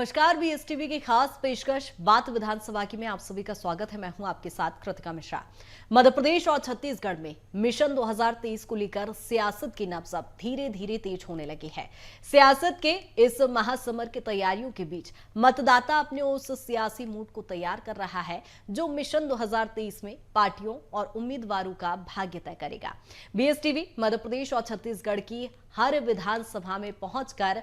नमस्कार, बीएसटीवी की खास पेशकश बात विधानसभा की में आप सभी का स्वागत है। मैं हूं आपके साथ कृतिका मिश्रा। मध्य प्रदेश और छत्तीसगढ़ में मिशन 2023 को लेकर सियासत की नब्ज अब धीरे धीरे तेज होने लगी है। सियासत के इस महासमर की तैयारियों के बीच मतदाता अपने उस सियासी मूड को तैयार कर रहा है जो मिशन 2023 में पार्टियों और उम्मीदवारों का भाग्य तय करेगा। बीएसटीवी मध्य प्रदेश और छत्तीसगढ़ की हर विधानसभा में पहुंचकर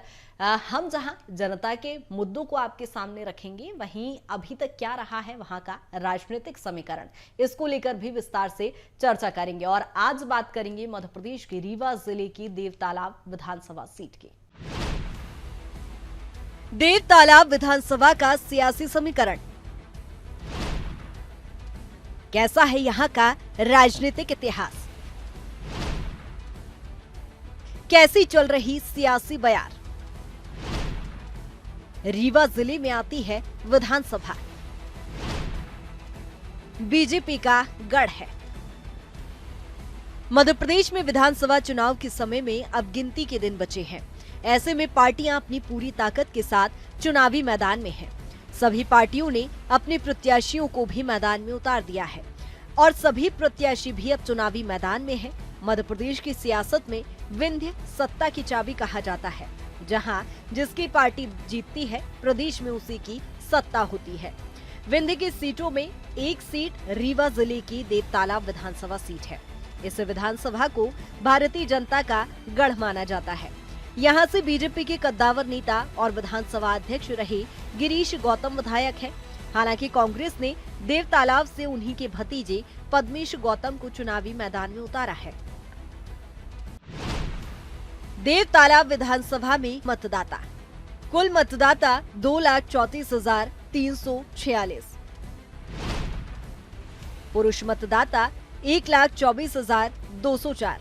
हम जहां जनता के मुद्दों को आपके सामने रखेंगे, वहीं अभी तक क्या रहा है वहां का राजनीतिक समीकरण, इसको लेकर भी विस्तार से चर्चा करेंगे। और आज बात करेंगे मध्य प्रदेश के रीवा जिले की देवतालाब विधानसभा सीट की। देवतालाब विधानसभा का सियासी समीकरण कैसा है, यहां का राजनीतिक इतिहास, कैसी चल रही सियासी बयार। रीवा जिले में आती है विधानसभा, बीजेपी का गढ़ है। मध्य प्रदेश में विधानसभा चुनाव के समय में अब गिनती के दिन बचे हैं। ऐसे में पार्टियां अपनी पूरी ताकत के साथ चुनावी मैदान में हैं। सभी पार्टियों ने अपने प्रत्याशियों को भी मैदान में उतार दिया है और सभी प्रत्याशी भी अब चुनावी मैदान में हैं। मध्य प्रदेश की सियासत में विंध्य सत्ता की चाबी कहा जाता है। जहां जिसकी पार्टी जीतती है, प्रदेश में उसी की सत्ता होती है। विंध्य की सीटों में एक सीट रीवा जिले की देवतालाब विधानसभा सीट है। इस विधानसभा को भारतीय जनता का गढ़ माना जाता है। यहां से बीजेपी के कद्दावर नेता और विधानसभा अध्यक्ष रहे गिरीश गौतम विधायक है। हालांकि कांग्रेस ने देवतालाब से उन्हीं के भतीजे पद्मेश गौतम को चुनावी मैदान में उतारा है। देवतालाब विधानसभा में मतदाता, कुल मतदाता 2,34,346, पुरुष मतदाता 1,24,204,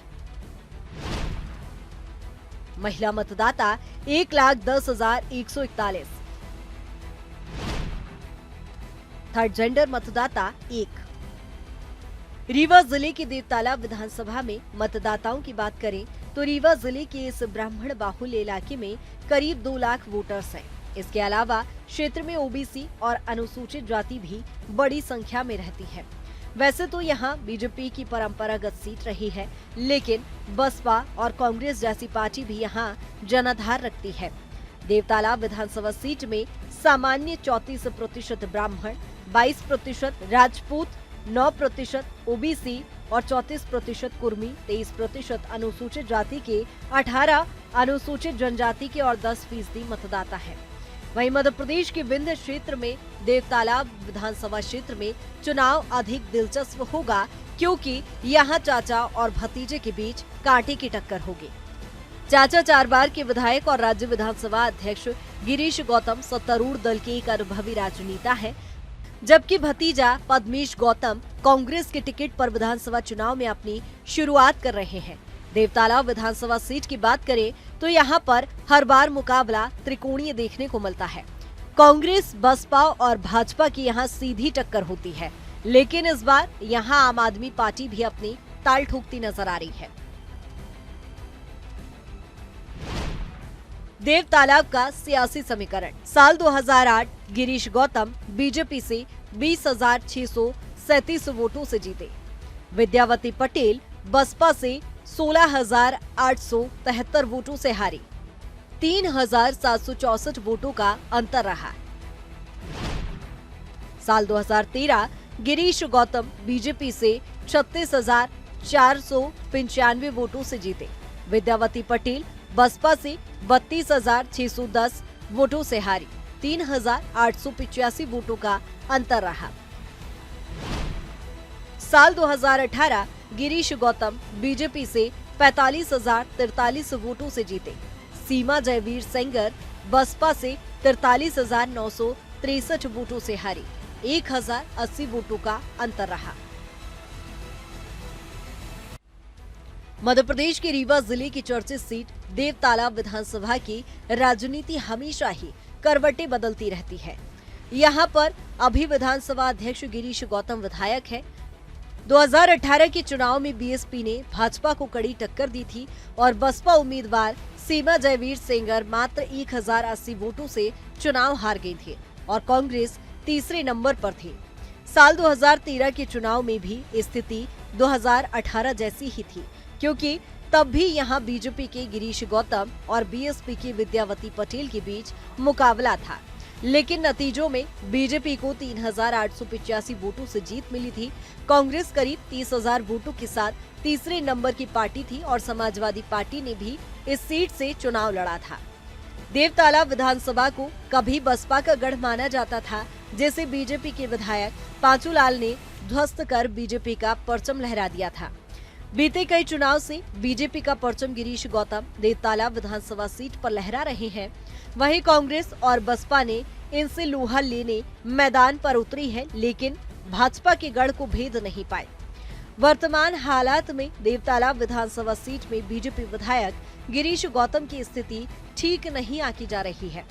महिला मतदाता 1,10,141, थर्ड जेंडर मतदाता 1। रीवा जिले के देवतालाब विधानसभा में मतदाताओं की बात करें तो रीवा जिले के इस ब्राह्मण बाहुल्य इलाके में करीब 2 लाख वोटर्स हैं। इसके अलावा क्षेत्र में ओबीसी और अनुसूचित जाति भी बड़ी संख्या में रहती है। वैसे तो यहाँ बीजेपी की परंपरागत सीट रही है, लेकिन बसपा और कांग्रेस जैसी पार्टी भी यहाँ जनाधार रखती है। देवतालाब विधानसभा सीट में सामान्य 34% ब्राह्मण, 22% राजपूत, 9% ओबीसी और 34% कुर्मी, 23% अनुसूचित जाति के, 18 अनुसूचित जनजाति के और 10% मतदाता है। वहीं मध्य प्रदेश के विंध्य क्षेत्र में देवतालाब विधानसभा क्षेत्र में चुनाव अधिक दिलचस्प होगा, क्योंकि यहाँ चाचा और भतीजे के बीच कांटे की टक्कर होगी। चाचा 4 बार के विधायक और राज्य विधानसभा अध्यक्ष गिरीश गौतम सत्तारूढ़ दल के एक अनुभवी राजनेता है, जबकि भतीजा पद्मेश गौतम कांग्रेस के टिकट पर विधानसभा चुनाव में अपनी शुरुआत कर रहे हैं। देवतालाब विधानसभा सीट की बात करें तो यहाँ पर हर बार मुकाबला त्रिकोणीय देखने को मिलता है। कांग्रेस, बसपा और भाजपा की यहाँ सीधी टक्कर होती है, लेकिन इस बार यहाँ आम आदमी पार्टी भी अपनी ताल ठोकती नजर आ रही है। देवतालाब का सियासी समीकरण, साल 2008 गिरीश गौतम बीजेपी से 20,637 वोटों से जीते। विद्यावती पटेल बसपा से 16,873 वोटों से हारी। 3,764 वोटों का अंतर रहा। साल 2013 गिरीश गौतम बीजेपी से 36,495 वोटों से जीते। विद्यावती पटेल बसपा से 32,610 वोटों से हारी। 3,885 वोटों का अंतर रहा। साल 2018 गिरीश गौतम बीजेपी से 45,043 वोटों से जीते। सीमा जयवीर सेंगर बसपा से 43,963 वोटों से हारी। 1,080 वोटों का अंतर रहा। मध्य प्रदेश के रीवा जिले की चर्चित सीट देवतालाब विधानसभा की राजनीति हमेशा ही करवटें बदलती रहती है। यहाँ पर अभी विधानसभा अध्यक्ष गिरीश गौतम विधायक है। 2018 के चुनाव में बीएसपी ने भाजपा को कड़ी टक्कर दी थी और बसपा उम्मीदवार सीमा जयवीर सेंगर मात्र 1,080 वोटों से चुनाव हार गई थी और कांग्रेस तीसरे नंबर पर थी। साल 2013 के चुनाव में भी स्थिति 2018 जैसी ही थी, क्योंकि तब भी यहां बीजेपी के गिरीश गौतम और बीएसपी की विद्यावती पटेल के बीच मुकाबला था। लेकिन नतीजों में बीजेपी को 3,885 वोटों से जीत मिली थी। कांग्रेस करीब 30,000 वोटों के साथ तीसरे नंबर की पार्टी थी और समाजवादी पार्टी ने भी इस सीट से चुनाव लड़ा था। देवताला विधानसभा को कभी बसपा का गढ़ माना जाता था, जिसे बीजेपी के विधायक पांचूलाल ने ध्वस्त कर बीजेपी का परचम लहरा दिया था। बीते कई चुनाव से बीजेपी का परचम गिरीश गौतम देवताला विधानसभा सीट पर लहरा रहे हैं। वहीं कांग्रेस और बसपा ने इनसे लोहा लेने मैदान पर उतरी है, लेकिन भाजपा के गढ़ को भेद नहीं पाए। वर्तमान हालात में देवताला विधानसभा सीट में बीजेपी विधायक गिरीश गौतम की स्थिति ठीक नहीं आंकी जा रही है,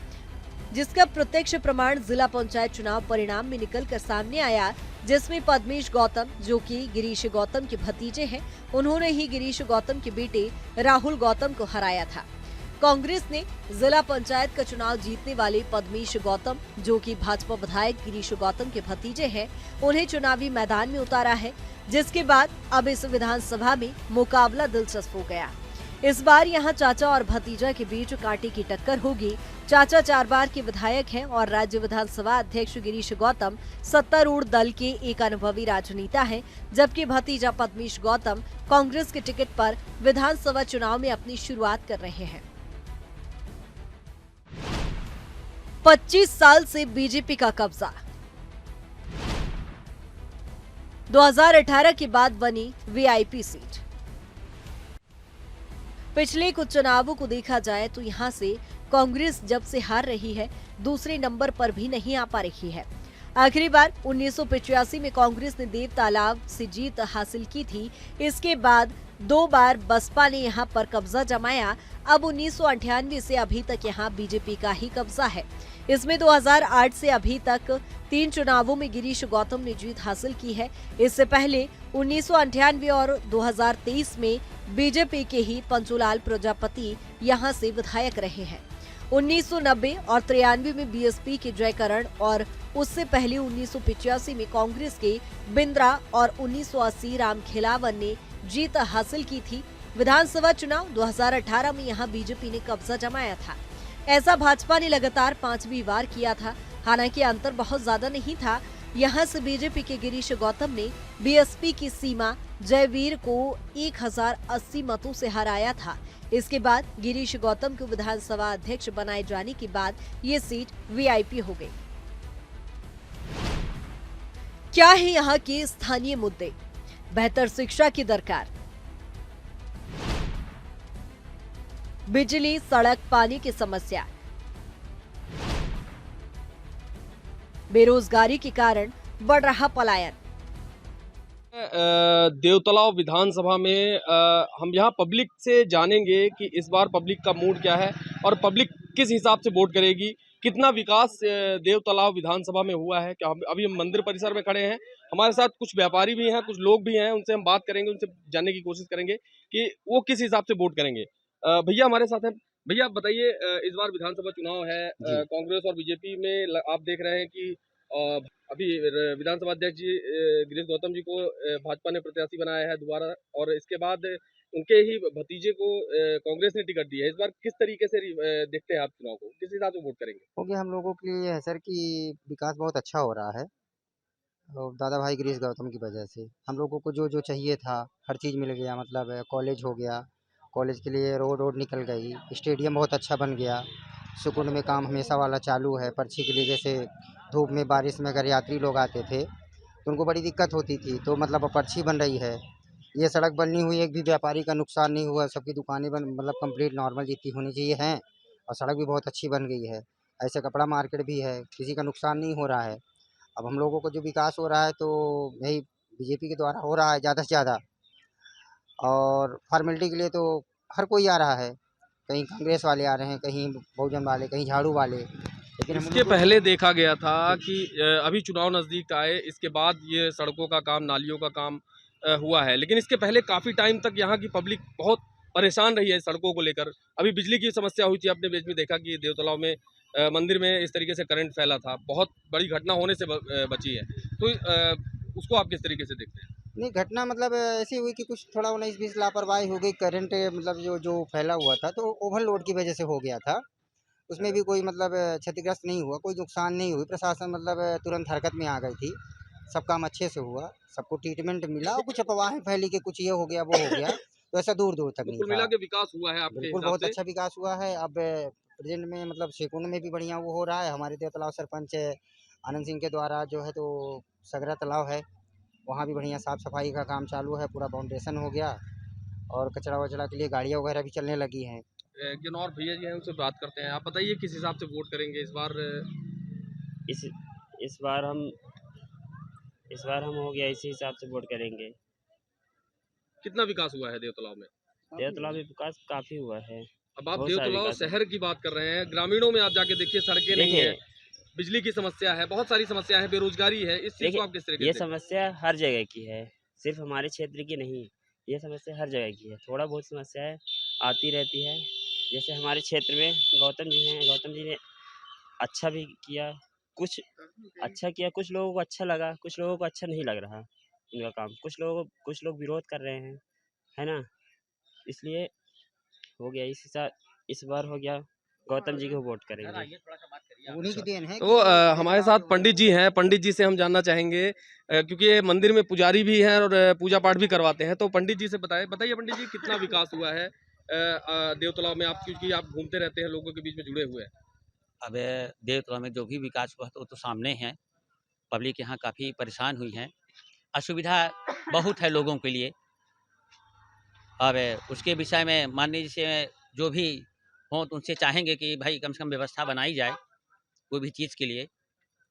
जिसका प्रत्यक्ष प्रमाण जिला पंचायत चुनाव परिणाम में निकलकर सामने आया, जिसमें पद्मेश गौतम, जो कि गिरीश गौतम के भतीजे हैं, उन्होंने ही गिरीश गौतम के बेटे राहुल गौतम को हराया था। कांग्रेस ने जिला पंचायत का चुनाव जीतने वाले पद्मेश गौतम, जो कि भाजपा विधायक गिरीश गौतम के भतीजे हैं, उन्हें चुनावी मैदान में उतारा है, जिसके बाद अब इस विधानसभा में मुकाबला दिलचस्प हो गया। इस बार यहां चाचा और भतीजा के बीच कांटे की टक्कर होगी। चाचा 4 बार के विधायक हैं और राज्य विधानसभा अध्यक्ष गिरीश गौतम सत्तारूढ़ दल के एक अनुभवी राजनेता हैं, जबकि भतीजा पद्मेश गौतम कांग्रेस के टिकट पर विधानसभा चुनाव में अपनी शुरुआत कर रहे हैं। 25 साल से बीजेपी का कब्जा। 2018 के बाद बनी वीआईपी सीट। पिछले कुछ चुनावों को देखा जाए तो यहां से कांग्रेस जब से हार रही है, दूसरे नंबर पर भी नहीं आ पा रही है। आखिरी बार 1985 में कांग्रेस ने देवतालाब से जीत हासिल की थी। इसके बाद 2 बार बसपा ने यहां पर कब्जा जमाया। अब 1998 से अभी तक यहां बीजेपी का ही कब्जा है। इसमें 2008 से अभी तक 3 चुनावों में गिरीश गौतम ने जीत हासिल की है। इससे पहले 1998 और 2023 में बीजेपी के ही पंचूलाल प्रजापति यहां से विधायक रहे हैं। 1990 और 93 में बीएसपी के जयकरण और उससे पहले 1985 में कांग्रेस के बिंद्रा और 1980 रामखेलावन ने जीत हासिल की थी। विधानसभा चुनाव 2018 में यहां बीजेपी ने कब्जा जमाया था। ऐसा भाजपा ने लगातार 5वीं बार किया था। हालांकि अंतर बहुत ज्यादा नहीं था। यहां से बीजेपी के गिरीश गौतम ने बीएसपी की सीमा जयवीर को 1080 मतों से हराया था। इसके बाद गिरीश गौतम को विधानसभा अध्यक्ष बनाए जाने के बाद ये सीट वीआईपी हो गई। क्या है यहाँ के स्थानीय मुद्दे? बेहतर शिक्षा की दरकार, बिजली, सड़क, पानी की समस्या, बेरोजगारी के कारण बढ़ रहा पलायन। देवतलाव विधानसभा में हम यहाँ पब्लिक से जानेंगे कि इस बार पब्लिक का मूड क्या है और पब्लिक किस हिसाब से वोट करेगी। कितना विकास देवतलाव विधानसभा में हुआ है। क्या अभी हम मंदिर परिसर में खड़े हैं, हमारे साथ कुछ व्यापारी भी हैं, कुछ लोग भी हैं, उनसे हम बात करेंगे, उनसे जानने की कोशिश करेंगे कि वो किस हिसाब से वोट करेंगे। भैया हमारे साथ हैं। भैया आप बताइए, इस बार विधानसभा चुनाव है, कांग्रेस और बीजेपी में आप देख रहे हैं कि अभी विधानसभा अध्यक्ष जी गिरीश गौतम जी को भाजपा ने प्रत्याशी बनाया है दोबारा, और इसके बाद उनके ही भतीजे को कांग्रेस ने टिकट दी है। इस बार किस तरीके से देखते हैं आप चुनाव को, किस हिसाब से वोट करेंगे? क्योंकि हम लोगों के लिए है सर कि विकास बहुत अच्छा हो रहा है और दादा भाई गिरीश गौतम की वजह से हम लोगों को जो जो चाहिए था हर चीज़ मिल गया। मतलब कॉलेज हो गया, कॉलेज के लिए रोड निकल गई, स्टेडियम बहुत अच्छा बन गया, सुकून में काम हमेशा वाला चालू है। पर्ची के लिए जैसे धूप में बारिश में अगर यात्री लोग आते थे तो उनको बड़ी दिक्कत होती थी, तो मतलब अब पर्ची बन रही है। ये सड़क बननी हुई, एक भी व्यापारी का नुकसान नहीं हुआ, सबकी दुकानें मतलब कंप्लीट नॉर्मल जितनी होनी चाहिए हैं, और सड़क भी बहुत अच्छी बन गई है। ऐसे कपड़ा मार्केट भी है, किसी का नुकसान नहीं हो रहा है। अब हम लोगों को जो विकास हो रहा है तो यही बीजेपी के द्वारा हो रहा है ज़्यादा से ज़्यादा। और फॉर्मेलिटी के लिए तो हर कोई आ रहा है, कहीं कांग्रेस वाले आ रहे हैं, कहीं बहुजन वाले, कहीं झाड़ू वाले। लेकिन इसके पहले देखा गया था कि अभी चुनाव नज़दीक आए, इसके बाद ये सड़कों का काम, नालियों का काम हुआ है, लेकिन इसके पहले काफ़ी टाइम तक यहाँ की पब्लिक बहुत परेशान रही है सड़कों को लेकर। अभी बिजली की समस्या हुई थी, आपने बीच में देखा कि देवतलाव में मंदिर में इस तरीके से करंट फैला था, बहुत बड़ी घटना होने से बची है, तो उसको आप किस तरीके से देखते हैं? नहीं, घटना मतलब ऐसी हुई कि कुछ थोड़ा 19-20 लापरवाही हो गई, करंट मतलब जो जो फैला हुआ था तो ओवरलोड की वजह से हो गया था। उसमें भी कोई मतलब क्षतिग्रस्त नहीं हुआ, कोई नुकसान नहीं हुई, प्रशासन मतलब तुरंत हरकत में आ गई थी। सब काम अच्छे से हुआ, सबको ट्रीटमेंट मिला और कुछ अफवाहें फैली कि कुछ ये हो गया, वो हो गया, तो ऐसा दूर-दूर तक तो नहीं कुल था। मिला के विकास हुआ है आपके बिल्कुल, हिसाब बहुत से? अच्छा विकास हुआ है। अब प्रेज़ेंट में मतलब सेकुंड में भी बढ़िया वो हो रहा है। हमारे देवतलाव सरपंच आनंद सिंह के द्वारा जो है तो सगरा तालाब है, वहाँ भी बढ़िया साफ-सफाई का काम चालू है, पूरा फाउंडेशन हो गया और कचरा-वचरा के लिए गाड़ियाँ वगैरह भी चलने लगी हैं। एक जन और भैया जी हैं, उनसे बात करते हैं। आप बताइए किस हिसाब से वोट करेंगे इस बार? इस इस बार हम इस बार हम हो गया इसी हिसाब से वोट करेंगे। कितना विकास हुआ है देवतलाव में? देवतला में विकास काफ़ी हुआ है, अब आप बहुत सारा देवतलाव विकास है। शहर की बात कर रहे हैं, ग्रामीणों में आप जाके देखिए, सड़कें नहीं है, देखिए बिजली की समस्या है, बहुत सारी समस्या है, बेरोजगारी है। इस चीज़ को आप किस देखिए, तरीके ये से देखते हैं? समस्या हर जगह की है, सिर्फ़ हमारे क्षेत्र की नहीं, ये समस्या हर जगह की है। थोड़ा बहुत समस्याएँ आती रहती है, जैसे हमारे क्षेत्र में गौतम जी हैं, गौतम जी ने अच्छा भी किया, कुछ अच्छा किया, कुछ लोगों को अच्छा लगा, कुछ लोगों को अच्छा नहीं लग रहा उनका काम। कुछ लोग विरोध कर रहे हैं, है ना? इसलिए हो गया इस बार हो गया गौतम जी को वोट करेंगे। उन्हीं की देन है तो कि हमारे देवतलाव साथ जो पंडित जी हैं, पंडित जी से हम जानना चाहेंगे क्योंकि ये मंदिर में पुजारी भी हैं और पूजा पाठ भी करवाते हैं, तो पंडित जी से बताइए पंडित जी कितना विकास हुआ है देवतलाव में? आप क्योंकि आप घूमते रहते हैं, लोगों के बीच में जुड़े हुए हैं। अब देवतला में जो भी विकास हुआ तो वो तो सामने है। पब्लिक यहाँ काफ़ी परेशान हुई है। असुविधा बहुत है लोगों के लिए। अब उसके विषय में मान लीजिए जो भी हों तो उनसे चाहेंगे कि भाई कम से कम व्यवस्था बनाई जाए, कोई भी चीज़ के लिए,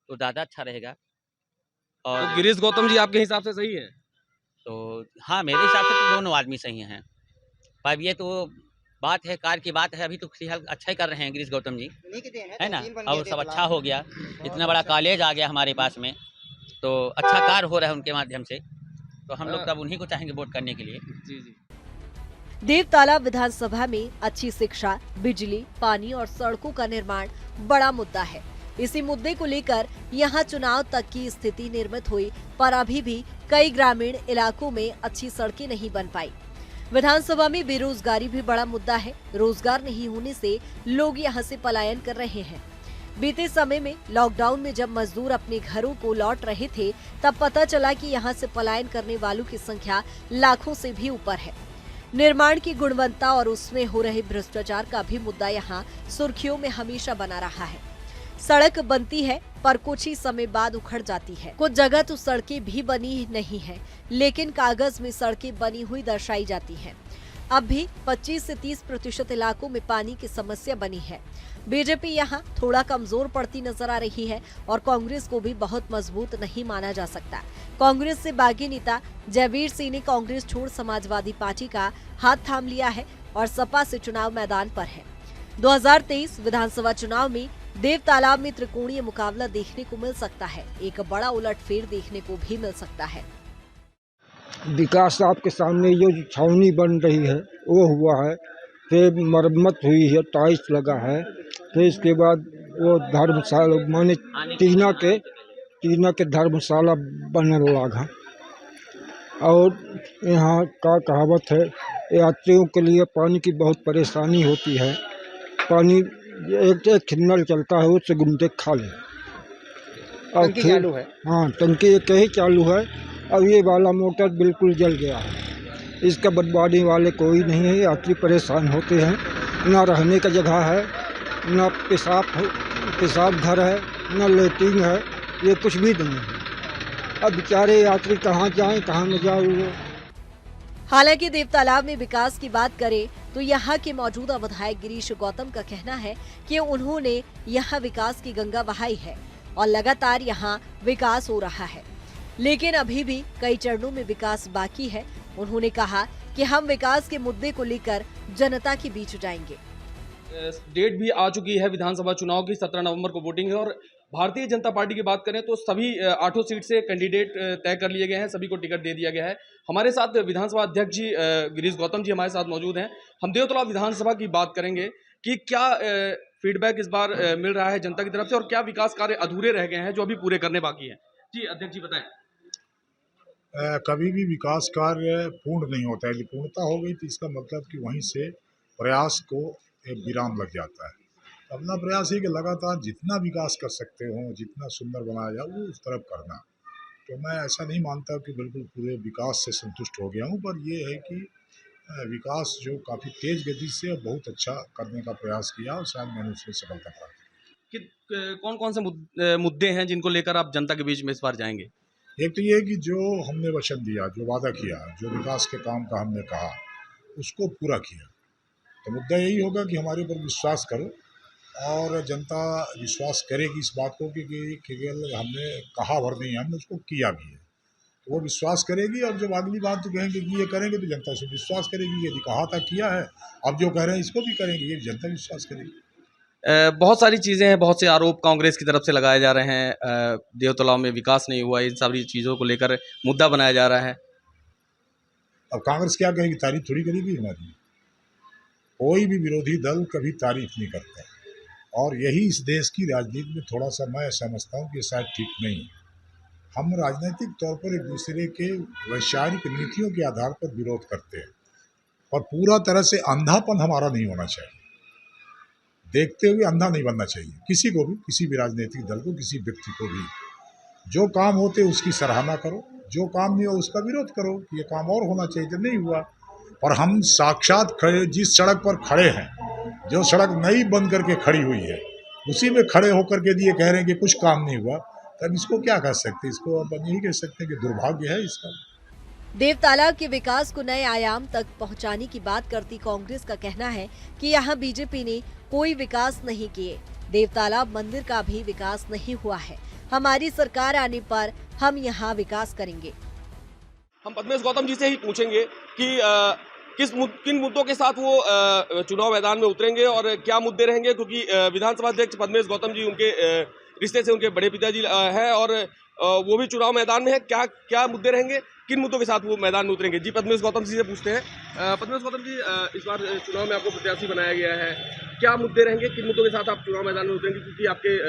तो ज़्यादा अच्छा रहेगा। तो और गिरीश गौतम जी आपके हिसाब से सही है? तो हाँ, मेरे हिसाब से तो दोनों आदमी सही हैं। पर ये तो बात है, कार्य की बात है, अभी तो फ़िलहाल अच्छा ही कर रहे हैं गिरीश गौतम जी, उन्हीं की देन है ना? तहसील बन गया और सब अच्छा देवतलाव। हो गया, बहुत इतना बड़ा अच्छा। कॉलेज आ गया हमारे पास में, तो अच्छा कार्य हो रहा है उनके माध्यम से। तो हम लोग तब उन्हीं को चाहेंगे वोट करने के लिए। जी, जी। देवतालाब विधानसभा में अच्छी शिक्षा, बिजली, पानी और सड़कों का निर्माण बड़ा मुद्दा है। इसी मुद्दे को लेकर यहां चुनाव तक की स्थिति निर्मित हुई, पर अभी भी कई ग्रामीण इलाकों में अच्छी सड़कें नहीं बन पाई। विधानसभा में बेरोजगारी भी बड़ा मुद्दा है। रोजगार नहीं होने से लोग यहां से पलायन कर रहे हैं। बीते समय में लॉकडाउन में जब मजदूर अपने घरों को लौट रहे थे, तब पता चला कि यहां से पलायन करने वालों की संख्या लाखों से भी ऊपर है। निर्माण की गुणवत्ता और उसमें हो रहे भ्रष्टाचार का भी मुद्दा यहाँ सुर्खियों में हमेशा बना रहा है। सड़क बनती है पर कुछ ही समय बाद उखड़ जाती है। कुछ जगह तो सड़कें भी बनी नहीं है, लेकिन कागज में सड़कें बनी हुई दर्शाई जाती हैं। अब भी 25 से 30% इलाकों में पानी की समस्या बनी है। बीजेपी यहाँ थोड़ा कमजोर पड़ती नजर आ रही है और कांग्रेस को भी बहुत मजबूत नहीं माना जा सकता। कांग्रेस से बागी नेता जयवीर सिंह ने कांग्रेस छोड़ समाजवादी पार्टी का हाथ थाम लिया है और सपा से चुनाव मैदान पर है। 2023 विधानसभा चुनाव में देवतालाब में त्रिकोणीय मुकाबला देखने को मिल सकता है। एक बड़ा उलटफेर देखने को भी मिल सकता है। विकास आपके सामने ये जो छावनी बन रही है वो हुआ है, फिर मरम्मत हुई है, टाइल्स लगा है, फिर इसके बाद वो धर्मशाला माने टीना के धर्मशाला बनने लगा। और यहाँ का कहावत है, यात्रियों के लिए पानी की बहुत परेशानी होती है। पानी एक नल चलता है, उससे गुमटे खा ले। और टंकी चालू है। हाँ, टंकी एक ही चालू है। अब ये वाला मोटर बिल्कुल जल गया है, इसका बनवाने वाले कोई नहीं है। यात्री परेशान होते हैं, ना रहने का जगह है, ना पेशाब घर है, ना लेटरिन है, ये कुछ भी नहीं है। अब बेचारे यात्री कहाँ जाएं, कहाँ न जाएं। हालांकि देवतालाब में विकास की बात करें तो यहाँ के मौजूदा विधायक गिरीश गौतम का कहना है कि उन्होंने यहाँ विकास की गंगा बहाई है और लगातार यहाँ विकास हो रहा है, लेकिन अभी भी कई चरणों में विकास बाकी है। उन्होंने कहा कि हम विकास के मुद्दे को लेकर जनता के बीच जाएंगे। डेट भी आ चुकी है विधानसभा चुनाव की, 17 नवंबर को वोटिंग है और भारतीय जनता पार्टी की बात करें तो सभी 8 सीट से कैंडिडेट तय कर लिए गए हैं, सभी को टिकट दे दिया गया है। हमारे साथ विधानसभा अध्यक्ष जी गिरीश गौतम जी हमारे साथ मौजूद हैं। हम देवतलाब विधानसभा की बात करेंगे कि क्या फीडबैक इस बार मिल रहा है जनता की तरफ से और क्या विकास कार्य अधूरे रह गए हैं जो अभी पूरे करने बाकी हैं? जी अध्यक्ष जी बताएं। कभी भी विकास कार्य पूर्ण नहीं होता है। यदि पूर्णता हो गई तो इसका मतलब कि वहीं से प्रयास को एक विराम लग जाता है। अपना प्रयास है कि लगातार जितना विकास कर सकते हो, जितना सुंदर बनाया जाए वो उस तरफ करना। तो मैं ऐसा नहीं मानता कि बिल्कुल पूरे विकास से संतुष्ट हो गया हूँ, पर ये है कि विकास जो काफ़ी तेज गति से और बहुत अच्छा करने का प्रयास किया और शायद मैंने उसमें सफलता प्राप्त कि कौन कौन से मुद्दे हैं जिनको लेकर आप जनता के बीच में इस बार जाएंगे? की। एक तो ये है कि जो हमने वचन दिया, जो वादा किया, जो विकास के काम का हमने कहा, उसको पूरा किया। तो मुद्दा यही होगा कि हमारे ऊपर विश्वास करो और जनता विश्वास करेगी इस बात को कि केवल हमने कहा भर नहीं, हमने उसको किया भी है। तो वो विश्वास करेगी और जब अगली बात तो कहेंगे कि ये करेंगे तो जनता से विश्वास करेगी। यदि कहा था किया है, अब जो कह रहे हैं इसको भी करेंगे, ये जनता विश्वास करेगी। बहुत सारी चीज़ें हैं, बहुत से आरोप कांग्रेस की तरफ से लगाए जा रहे हैं। देवतलाव में विकास नहीं हुआ, इन सारी चीज़ों को लेकर मुद्दा बनाया जा रहा है। अब कांग्रेस क्या कहेगी? तारीफ थोड़ी करेगी हमारी। कोई भी विरोधी दल कभी तारीफ नहीं करता और यही इस देश की राजनीति में थोड़ा सा मैं समझता हूँ कि शायद ठीक नहीं है। हम राजनीतिक तौर पर एक दूसरे के वैचारिक नीतियों के आधार पर विरोध करते हैं और पूरा तरह से अंधापन हमारा नहीं होना चाहिए। देखते हुए अंधा नहीं बनना चाहिए किसी को भी, किसी भी राजनीतिक दल को, किसी व्यक्ति को भी। जो काम होते उसकी सराहना करो, जो काम नहीं हो उसका विरोध करो कि ये काम और होना चाहिए, तो नहीं हुआ। पर हम साक्षात खड़े जिस सड़क पर खड़े हैं, जो सड़क नई बन करके खड़ी हुई है, उसी में खड़े होकर के ये कह रहे हैं कि कुछ काम नहीं हुआ, तब इसको क्या कह सकते? इसको अपन यही कह सकते हैं कि दुर्भाग्य है इसका। देवतालाब के विकास को नए आयाम तक पहुंचाने की बात करती कांग्रेस का कहना है कि यहां बीजेपी ने कोई विकास नहीं किए। देवतालाब मंदिर का भी विकास नहीं हुआ है। हमारी सरकार आने पर हम यहां विकास करेंगे। हम पद्मेश गौतम जी से ही पूछेंगे कि किन मुद्दों के साथ वो चुनाव मैदान में उतरेंगे और क्या मुद्दे रहेंगे, क्योंकि विधानसभा अध्यक्ष पद्मेश गौतम जी उनके रिश्ते से उनके बड़े पिताजी हैं और वो भी चुनाव मैदान में है। क्या मुद्दे रहेंगे, किन मुद्दों के साथ वो मैदान में उतरेंगे? जी पद्मेश गौतम जी से पूछते हैं। पद्मेश गौतम जी, इस बार चुनाव में आपको प्रत्याशी बनाया गया है, क्या मुद्दे रहेंगे, किन मुद्दों के साथ आप चुनाव मैदान में उतरेंगे? क्योंकि आपके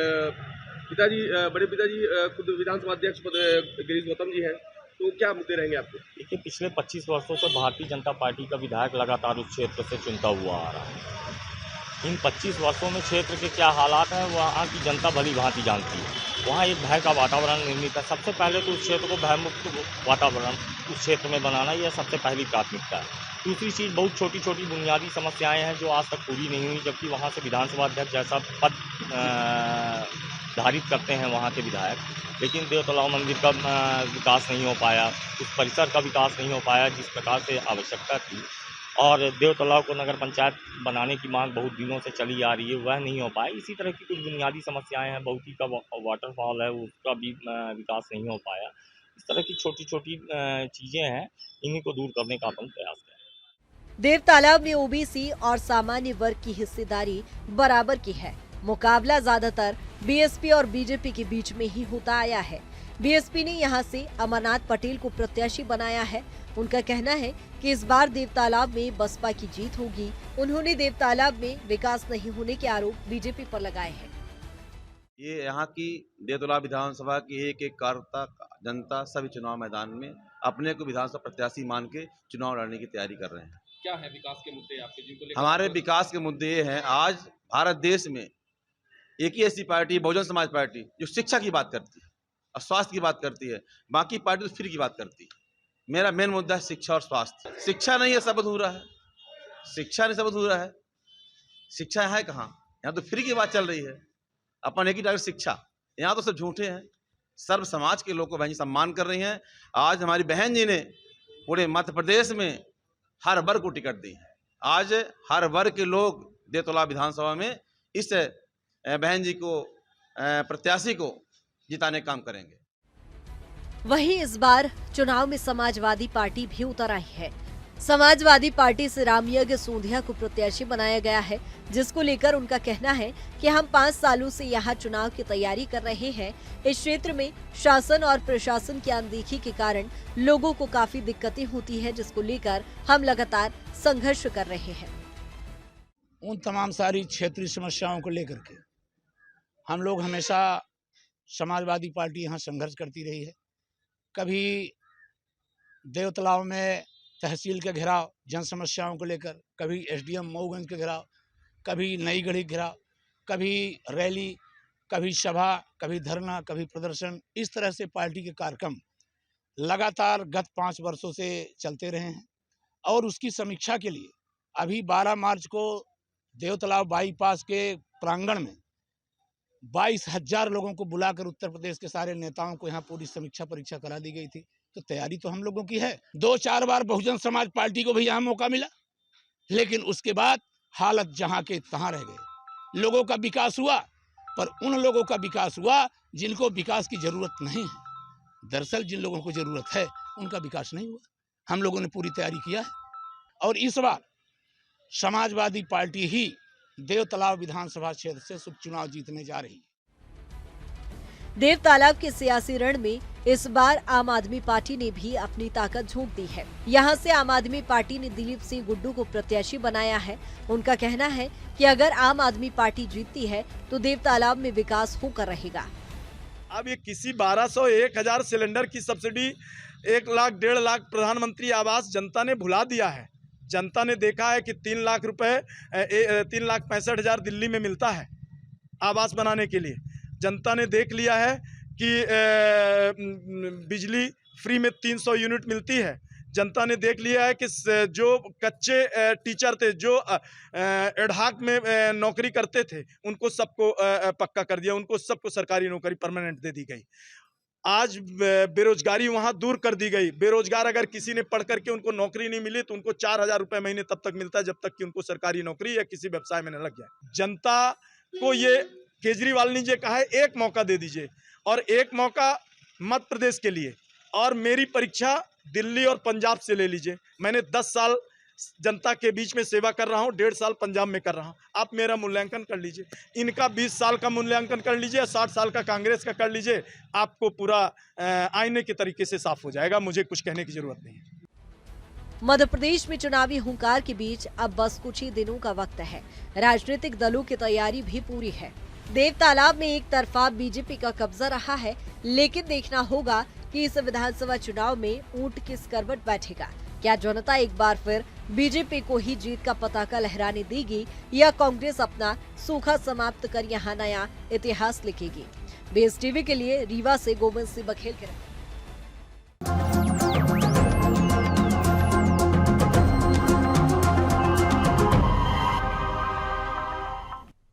पिताजी, बड़े पिताजी खुद विधानसभा अध्यक्ष गिरीश गौतम जी हैं, तो क्या मुद्दे रहेंगे आपके? देखिए, पिछले 25 वर्षों से भारतीय जनता पार्टी का विधायक लगातार उस क्षेत्र से चुनता हुआ आ रहा है। इन 25 वर्षों में क्षेत्र के क्या हालात हैं वहाँ की जनता भली भांति जानती है। वहाँ एक भय का वातावरण निर्मित है। सबसे पहले तो उस क्षेत्र को भयमुक्त वातावरण उस क्षेत्र में बनाना, यह सबसे पहली प्राथमिकता है। दूसरी चीज़, बहुत छोटी छोटी बुनियादी समस्याएं हैं जो आज तक पूरी नहीं हुई, जबकि वहाँ से विधानसभा अध्यक्ष जैसा पद धारित करते हैं वहाँ के विधायक, लेकिन देवतलाव मंदिर का विकास नहीं हो पाया, उस परिसर का विकास नहीं हो पाया जिस प्रकार से आवश्यकता थी। और देवतलाव को नगर पंचायत बनाने की मांग बहुत दिनों से चली आ रही है, वह नहीं हो पाई। इसी तरह की कुछ बुनियादी समस्याएं हैं, बहुती का वाटरफॉल है उसका भी विकास नहीं हो पाया। इस तरह की छोटी छोटी चीज़ें हैं, इन्हीं को दूर करने का अपन प्रयास करें। देवतालाब में ओबीसी और सामान्य वर्ग की हिस्सेदारी बराबर की है। मुकाबला ज्यादातर बीएसपी और बीजेपी के बीच में ही होता आया है। बीएसपी ने यहां से अमरनाथ पटेल को प्रत्याशी बनाया है। उनका कहना है कि इस बार देवतालाब में बसपा की जीत होगी। उन्होंने देवतालाब में विकास नहीं होने के आरोप बीजेपी पर लगाए हैं। ये यहाँ की देवतलाब विधानसभा की एक कार्यकर्ता, जनता सभी चुनाव मैदान में अपने को विधानसभा प्रत्याशी मान के चुनाव लड़ने की तैयारी कर रहे हैं। क्या है विकास के मुद्दे आपके, जिनको लेकर? हमारे विकास के मुद्दे ये हैं, आज भारत देश में एक ही ऐसी पार्टी, बहुजन समाज पार्टी, जो शिक्षा की बात करती है और स्वास्थ्य की बात करती है। बाकी पार्टी तो फ्री की बात करती है। मेरा मेन मुद्दा है शिक्षा और स्वास्थ्य। शिक्षा नहीं है, सब अधूरा है। शिक्षा नहीं, सब अधूरा है। शिक्षा है कहाँ? यहाँ तो फ्री की बात चल रही है। अपन एक ही टारगेट शिक्षा, यहाँ तो सब झूठे हैं। सर्व समाज के लोग को बहन जी सम्मान कर रही हैं। आज हमारी बहन जी ने पूरे मध्य प्रदेश में हर वर्ग को टिकट दी है। आज हर वर्ग के लोग देवतलाब विधानसभा में इस बहन जी को, प्रत्याशी को जिताने का काम करेंगे। वहीं इस बार चुनाव में समाजवादी पार्टी भी उतर आई है। समाजवादी पार्टी से रामयज्ञ सोंधिया को प्रत्याशी बनाया गया है, जिसको लेकर उनका कहना है कि हम 5 सालों से यहाँ चुनाव की तैयारी कर रहे हैं। इस क्षेत्र में शासन और प्रशासन की अनदेखी के कारण लोगों को काफी दिक्कतें होती है, जिसको लेकर हम लगातार संघर्ष कर रहे हैं। उन तमाम सारी क्षेत्रीय समस्याओं को लेकर के हम लोग हमेशा समाजवादी पार्टी यहाँ संघर्ष करती रही है। कभी देव तालाब में तहसील का घेराव जन समस्याओं को लेकर, कभी एसडीएम मऊगंज का घेराव, कभी नई गढ़ी घेराव, कभी रैली, कभी सभा, कभी धरना, कभी प्रदर्शन। इस तरह से पार्टी के कार्यक्रम लगातार गत 5 वर्षों से चलते रहे हैं और उसकी समीक्षा के लिए अभी 12 मार्च को देव तालाब बाईपास के प्रांगण में 22,000 लोगों को बुलाकर उत्तर प्रदेश के सारे नेताओं को यहाँ पूरी समीक्षा परीक्षा करा दी गई थी। तो तैयारी तो हम लोगों की है। 2-4 बार बहुजन समाज पार्टी को भी यहाँ मौका मिला, लेकिन उसके बाद हालत जहाँ के तहाँ रह गए। लोगों का विकास हुआ, पर उन लोगों का विकास हुआ जिनको विकास की जरूरत नहीं है। दरअसल जिन लोगों को जरूरत है उनका विकास नहीं हुआ। हम लोगों ने पूरी तैयारी किया है और इस बार समाजवादी पार्टी ही देव तालाब विधानसभा क्षेत्र से चुनाव जीतने जा रही है। देव तालाब के सियासी रण में इस बार आम आदमी पार्टी ने भी अपनी ताकत झोंक दी है। यहां से आम आदमी पार्टी ने दिलीप सिंह गुड्डू को प्रत्याशी बनाया है। उनका कहना है कि अगर आम आदमी पार्टी जीतती है तो देव तालाब में विकास होकर रहेगा। अब ये किसी 1200 1000 सिलेंडर की सब्सिडी 1 लाख 1.5 लाख प्रधानमंत्री आवास जनता ने भुला दिया है। जनता ने देखा है कि 3 लाख रुपए 3,65,000 दिल्ली में मिलता है आवास बनाने के लिए। जनता ने देख लिया है कि बिजली फ्री में 300 यूनिट मिलती है। जनता ने देख लिया है कि जो कच्चे टीचर थे, जो एडहाक में नौकरी करते थे, उनको सबको पक्का कर दिया, उनको सबको सरकारी नौकरी परमानेंट दे दी गई। आज बेरोजगारी वहां दूर कर दी गई। बेरोजगार अगर किसी ने पढ़ करके उनको नौकरी नहीं मिली तो उनको 4,000 रुपये महीने तब तक मिलता है जब तक कि उनको सरकारी नौकरी या किसी व्यवसाय में न लग जाए। जनता को ये केजरीवाल ने जो कहा है, एक मौका दे दीजिए और एक मौका मध्य प्रदेश के लिए, और मेरी परीक्षा दिल्ली और पंजाब से ले लीजिए। मैंने 10 साल जनता के बीच में सेवा कर रहा हूँ, 1.5 साल पंजाब में कर रहा हूँ। आप मेरा मूल्यांकन कर लीजिए। इनका 20 साल का मूल्यांकन कर लीजिए, 60 साल का कांग्रेस का कर लीजिए। आपको पूरा आईने के तरीके से साफ हो जाएगा। मुझे कुछ कहने की जरूरत नहीं है। मध्य प्रदेश में चुनावी हुंकार के बीच अब बस कुछ ही दिनों का वक्त है। राजनीतिक दलों की तैयारी भी पूरी है। देव तालाब में एक तरफा बीजेपी का कब्जा रहा है, लेकिन देखना होगा कि इस विधानसभा चुनाव में ऊंट किस करवट बैठेगा। क्या जनता एक बार फिर बीजेपी को ही जीत का पताका लहराने देगी या कांग्रेस अपना सूखा समाप्त कर यहाँ नया इतिहास लिखेगी। बेस टीवी के लिए रीवा से गोविंद सिंह बघेल के